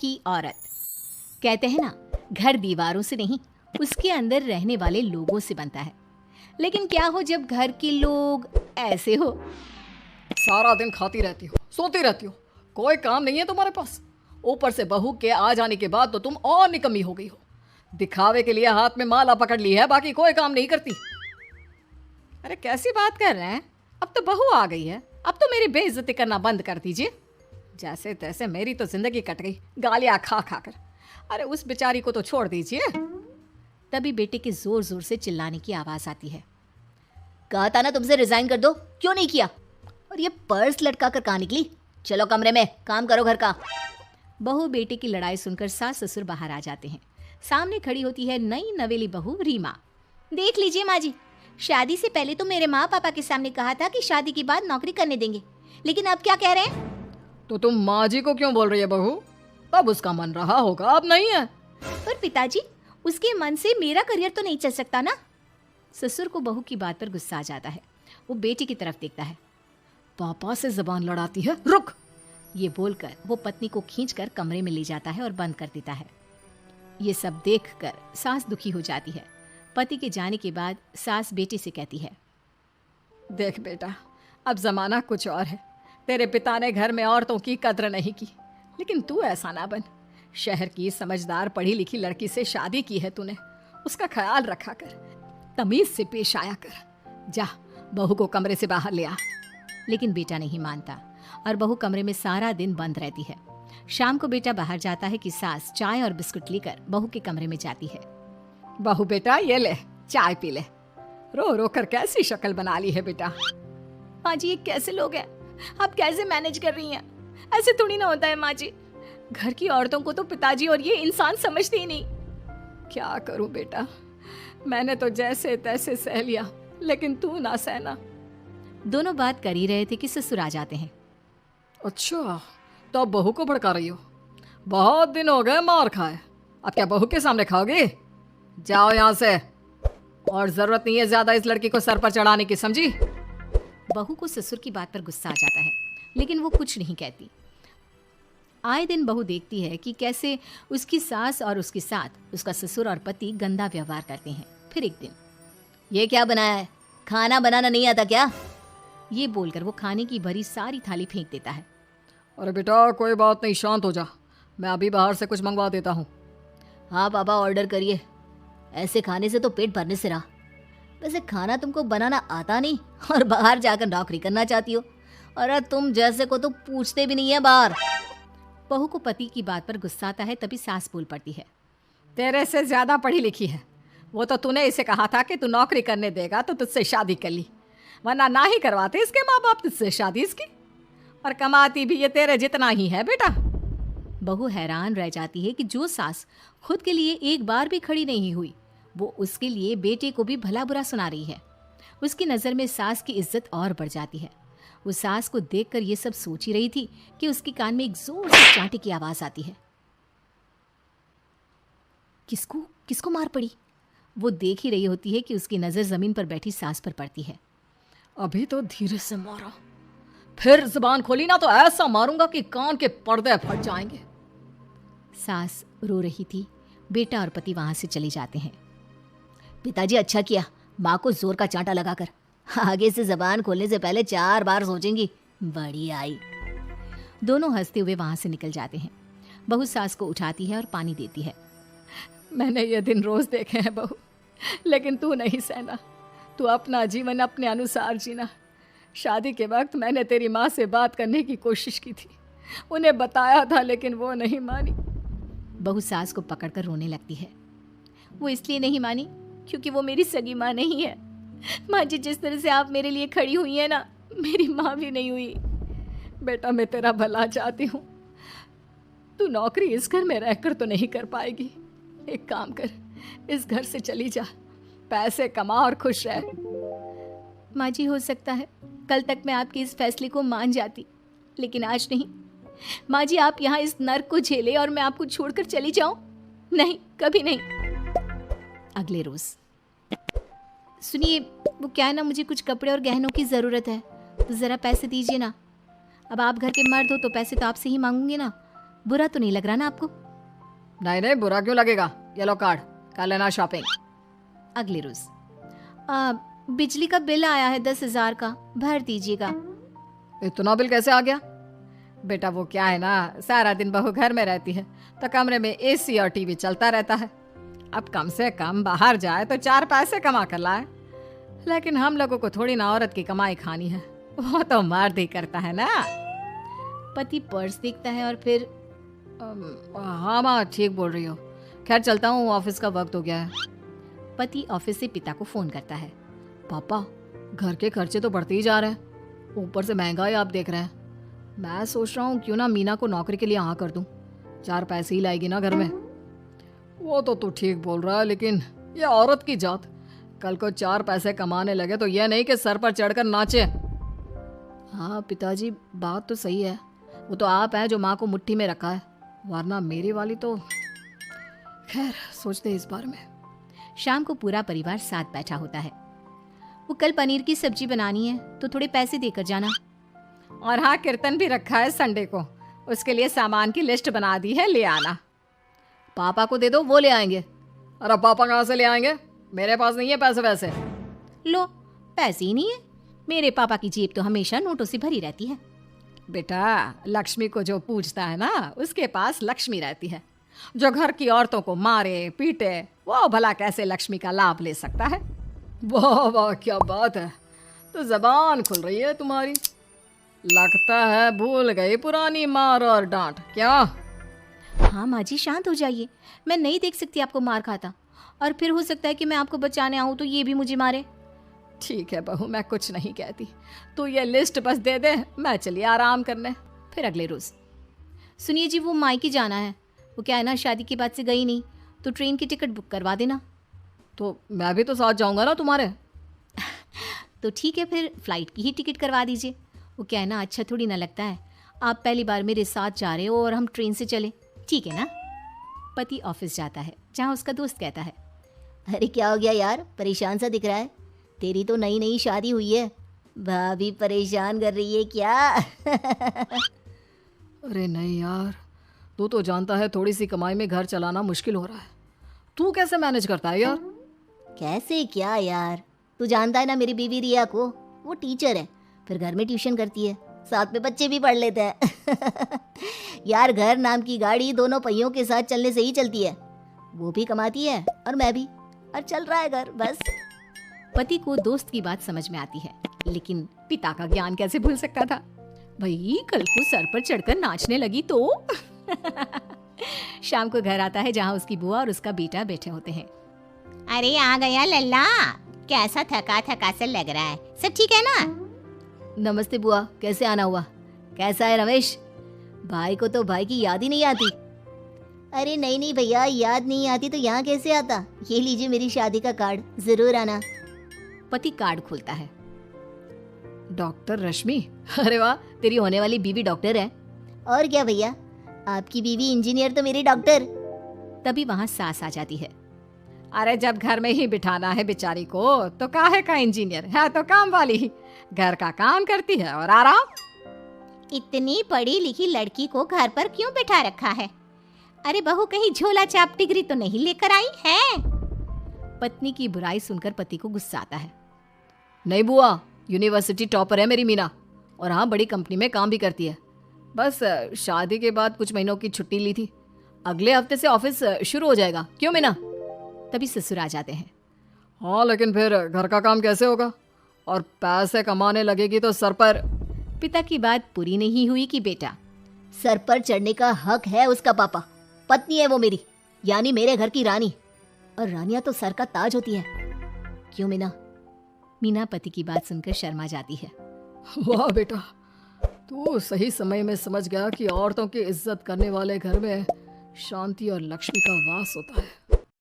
की औरत। कहते हैं ना, घर दीवारों से नहीं, उसके अंदर रहने वाले लोगों से बनता है। लेकिन क्या हो जब घर के लोग ऐसे हो। सारा दिन खाती रहती हो, सोती रहती हो, कोई काम नहीं है तुम्हारे पास। ऊपर से बहू के आ जाने के बाद तो तुम और निकम्मी हो गई हो। दिखावे के लिए हाथ में माला पकड़ ली है, बाकी कोई काम नहीं करती। अरे कैसी बात कर रहे हैं? अब तो बहू आ गई है, अब तो मेरी बेइज्जती करना बंद कर दीजिए। जैसे तैसे मेरी तो जिंदगी कट गई, गालियां खा खा कर। अरे उस बेचारी को तो छोड़ दीजिए। तभी बेटे के जोर जोर से चिल्लाने की आवाज आती है। कहा था ना तुमसे रिजाइन कर दो, क्यों नहीं किया? और ये पर्स लटका कर कहाँ निकली? चलो कमरे में, काम करो घर का। बहू बेटे की लड़ाई सुनकर सास ससुर बाहर आ जाते हैं। सामने खड़ी होती है नई नवेली बहू रीमा। देख लीजिए माँ जी, शादी से पहले तो मेरे माँ पापा के सामने कहा था कि शादी के बाद नौकरी करने देंगे, लेकिन अब क्या कह रहे हैं? तो तुम माँ जी को क्यों बोल रही है बहू? तब उसका मन रहा होगा, अब नहीं है। पर पिताजी, उसके मन से मेरा करियर तो नहीं चल सकता ना। ससुर को बहू की बात पर गुस्सा आ जाता है। वो बेटी की तरफ देखता है। पापा से जबान लड़ाती है, रुक। ये बोलकर वो पत्नी को खींचकर कमरे में ले जाता है और बंद कर देता है। ये सब देखकर सास दुखी हो जाती है। पति के जाने के बाद सास बेटे से कहती है, देख बेटा, अब जमाना कुछ और है। तेरे पिता ने घर में औरतों की कद्र नहीं की, लेकिन तू ऐसा ना बन। शहर की समझदार पढ़ी लिखी लड़की से शादी की है तूने, उसका ख्याल रखा कर, तमीज से पेश आया कर। जा, बहू को कमरे से बाहर ले आ। लेकिन बेटा नहीं मानता और बहू कमरे में सारा दिन बंद रहती है। शाम को बेटा बाहर जाता है कि सास चाय और बिस्कुट लेकर बहू के कमरे में जाती है। बहू बेटा ये ले, चाय पी ले। रो रो कर कैसी शक्ल बना ली है बेटा। माँ जी, ये कैसे लोग हैं? आप कैसे मैनेज कर रही हैं? ऐसे थोड़ी ना होता है माँ जी। घर की औरतों को तो पिताजी और ये इंसान समझते ही नहीं। क्या करूं बेटा, मैंने तो जैसे तैसे सह लिया, लेकिन तू ना सहना। दोनों बात कर ही रहे थे कि ससुर आ जाते हैं। अच्छा, तो अब बहू को भड़का रही हो? बहुत दिन हो गए मार खाए, अब क्या बहू के सामने खाओगे? जाओ यहाँ से, और जरूरत नहीं है ज्यादा इस लड़की को सर पर चढ़ाने की, समझी? बहू को ससुर की बात पर गुस्सा आ जाता है, लेकिन वो कुछ नहीं कहती। आए दिन बहू देखती है कि कैसे उसकी सास और उसके साथ उसका ससुर और पति गंदा व्यवहार करते हैं। फिर एक दिन, ये क्या बनाया है? खाना बनाना नहीं आता क्या? ये बोलकर वो खाने की भरी सारी थाली फेंक देता है। अरे बेटा कोई बात नहीं, शांत हो जा, मैं अभी बाहर से कुछ मंगवा देता हूँ। हाँ पापा, ऑर्डर करिए। ऐसे खाने से तो पेट भरने से रहा। वैसे खाना तुमको बनाना आता नहीं और बाहर जाकर नौकरी करना चाहती हो। अरे तुम जैसे को तो पूछते भी नहीं है बाहर। बहू को पति की बात पर गुस्सा आता है, तभी सास बोल पड़ती है। तेरे से ज्यादा पढ़ी लिखी है वो, तो तूने इसे कहा था कि तू नौकरी करने देगा तो तुझसे शादी कर ली, वरना ना ही करवाते इसके माँ बाप तुझसे शादी इसकी। और कमाती भी ये तेरे जितना ही है बेटा। बहू हैरान रह जाती है कि जो सास खुद के लिए एक बार भी खड़ी नहीं हुई, वो उसके लिए बेटे को भी भला बुरा सुना रही है। उसकी नज़र में सास की इज्जत और बढ़ जाती है। वो सास को देखकर ये सब सोच ही रही थी कि उसके कान में एक जोर से चांटे की आवाज आती है। किसको किसको मार पड़ी? वो देख ही रही होती है कि उसकी नज़र जमीन पर बैठी सास पर पड़ती है। अभी तो धीरे से मारा, फिर जुबान खोली ना तो ऐसा मारूंगा कि कान के पर्दे फट जाएंगे। सास रो रही थी। बेटा और पति वहां से चले जाते हैं। पिताजी अच्छा किया माँ को जोर का चांटा लगाकर। आगे से जबान खोलने से पहले 4 बार सोचेंगी। बड़ी आई। दोनों हंसते हुए वहां से निकल जाते हैं। बहू सास को उठाती है और पानी देती है। मैंने ये दिन रोज देखे हैं बहू, लेकिन तू नहीं सहना। तू अपना जीवन अपने अनुसार जीना। शादी के वक्त मैंने तेरी माँ से बात करने की कोशिश की थी, उन्हें बताया था, लेकिन वो नहीं मानी। बहू सास को पकड़कर रोने लगती है। वो इसलिए नहीं मानी क्योंकि वो मेरी सगी माँ नहीं है। माँ जी, जिस तरह से आप मेरे लिए खड़ी हुई है ना, मेरी माँ भी नहीं हुई। बेटा मैं तेरा भला चाहती हूँ, तू नौकरी इस घर में रहकर तो नहीं कर पाएगी। एक काम कर, इस घर से चली जा, पैसे कमा और खुश रह। माँ जी, हो सकता है कल तक मैं आपके इस फैसले को मान जाती, लेकिन आज नहीं। माँ जी, आप यहाँ इस नर्क को झेले और मैं आपको छोड़कर चली जाऊं? नहीं, कभी नहीं। अगले रोज, सुनिए, वो क्या है ना, मुझे कुछ कपड़े और गहनों की ज़रूरत है, तो ज़रा पैसे दीजिए ना। अब आप घर के मर्द हो तो पैसे तो आपसे ही मांगूंगे ना। बुरा तो नहीं लग रहा ना आपको? नहीं नहीं, बुरा क्यों लगेगा? ये लो कार्ड, कर लेना शॉपिंग। अगले रोज बिजली का बिल आया है 10,000 का, भर दीजिएगा। इतना बिल कैसे आ गया? बेटा वो क्या है ना, सारा दिन बहू घर में रहती है तो कमरे में एसी और टीवी चलता रहता है। अब कम से कम बाहर जाए तो 4 पैसे कमा कर लाए। लेकिन हम लोगों को थोड़ी ना औरत की कमाई खानी है, वो तो मर्द ही करता है ना। पति पर्स देखता है और फिर हाँ माँ, ठीक बोल रही हो। खैर चलता हूँ, ऑफिस का वक्त हो गया है। पति ऑफिस से पिता को फोन करता है। पापा, घर के खर्चे तो बढ़ते ही जा रहे हैं, ऊपर से महंगाई आप देख रहे हैं। मैं सोच रहा हूँ क्यों ना मीना को नौकरी के लिए हाँ कर दूँ, 4 पैसे ही लाएगी ना घर में। वो तो तू ठीक बोल रहा है, लेकिन ये औरत की जात, कल को 4 पैसे कमाने लगे तो यह नहीं कि सर पर चढ़कर नाचे। हाँ पिताजी, बात तो सही है। वो तो आप हैं जो माँ को मुट्ठी में रखा है, वरना मेरी वाली तो। खैर सोचते इस बारे में। शाम को पूरा परिवार साथ बैठा होता है। वो कल पनीर की सब्जी बनानी है तो थोड़े पैसे देकर जाना। और हाँ, कीर्तन भी रखा है संडे को, उसके लिए सामान की लिस्ट बना दी है, ले आना। पापा को दे दो, वो ले आएंगे। अरे पापा कहाँ से ले आएंगे, मेरे पास नहीं है पैसे वैसे। लो, पैसे ही नहीं है? मेरे पापा की जेब तो हमेशा नोटों से भरी रहती है। बेटा, लक्ष्मी को जो पूछता है ना, उसके पास लक्ष्मी रहती है। जो घर की औरतों को मारे पीटे, वो भला कैसे लक्ष्मी का लाभ ले सकता है? वाह वाह, क्या बात है, तो जबान खुल रही है तुम्हारी। लगता है भूल गई पुरानी मार और डांट, क्या? हाँ माँ जी, शांत हो जाइए। मैं नहीं देख सकती आपको मार खाता, और फिर हो सकता है कि मैं आपको बचाने आऊँ तो ये भी मुझे मारे। ठीक है बहू, मैं कुछ नहीं कहती, तू ये लिस्ट बस दे दे, मैं चलिए आराम करने। फिर अगले रोज, सुनिए जी, वो मायके जाना है। वो क्या है ना, शादी के बाद से गई नहीं, तो ट्रेन की टिकट बुक करवा देना। तो मैं भी तो साथ जाऊंगा ना तुम्हारे। तो ठीक है, फिर फ्लाइट की ही टिकट करवा दीजिए। वो क्या है ना, अच्छा थोड़ी ना लगता है आप पहली बार मेरे साथ जा रहे हो और हम ट्रेन से चले, ठीक है ना? पति ऑफिस जाता है, जहाँ उसका दोस्त कहता है, अरे क्या हो गया यार, परेशान सा दिख रहा है। तेरी तो नई नई शादी हुई है, भाभी परेशान कर रही है क्या? अरे नहीं यार, तू तो जानता है थोड़ी सी कमाई में घर चलाना मुश्किल हो रहा है। तू कैसे मैनेज करता है यार? कैसे क्या यार, तू जानता है ना मेरी बीवी रिया को, वो टीचर है, फिर घर में ट्यूशन करती है, साथ में बच्चे भी पढ़ लेते हैं। यार घर नाम की गाड़ी दोनों पहियों के साथ चलने से ही चलती है। वो भी कमाती है और मैं भी, और चल रहा है घर बस। पति को दोस्त की बात समझ में आती है, लेकिन पिता का ज्ञान कैसे भूल सकता था? भाई कल को सर पर चढ़कर नाचने लगी तो। शाम को घर आता है, जहाँ उसकी बुआ और उसका बेटा बैठे होते हैं। अरे आ गया लल्ला, कैसा थका थका सा लग रहा है, सब ठीक है ना? नमस्ते बुआ, कैसे आना हुआ? कैसा है रमेश? भाई को तो भाई की याद ही नहीं आती। अरे नहीं नहीं भैया, याद नहीं आती तो यहाँ कैसे आता? ये लीजिए मेरी शादी का कार्ड, जरूर आना। पति कार्ड खोलता है। डॉक्टर रश्मि? अरे वाह, तेरी होने वाली बीवी डॉक्टर है। और क्या भैया, आपकी बीवी इंजीनियर तो मेरी डॉक्टर। तभी वहाँ सास आ जाती है। अरे जब घर में ही बिठाना है बेचारी को, तो काहे का इंजीनियर है, तो काम वाली ही, घर का काम करती है और आराम। इतनी पढ़ी लिखी लड़की को घर पर क्यों बैठा रखा है? अरे बहू कहीं झोला छाप डिग्री तो नहीं लेकर आई है? पत्नी की बुराई सुनकर पति को गुस्सा आता है। नहीं बुआ, यूनिवर्सिटी टॉपर है मेरी मीना, और हाँ बड़ी कंपनी में काम भी करती है। बस शादी के बाद कुछ महीनों की छुट्टी ली थी, अगले हफ्ते से ऑफिस शुरू हो जाएगा। क्यों मीना? तभी ससुर आ जाते हैं। हाँ लेकिन फिर घर का काम कैसे होगा, और पैसे कमाने लगेगी तो सर पर। पिता की बात पूरी नहीं हुई कि बेटा, सर पर चढ़ने का हक है उसका पापा, पत्नी है वो मेरी, यानी मेरे घर की रानी, और रानियां तो सर का ताज होती है। क्यों मीना? मीना पति की बात सुनकर शर्मा जाती है। वाह बेटा, तू सही समय में समझ गया कि औरतों की इज्जत करने वाले घर में शांति और लक्ष्मी का वास होता है।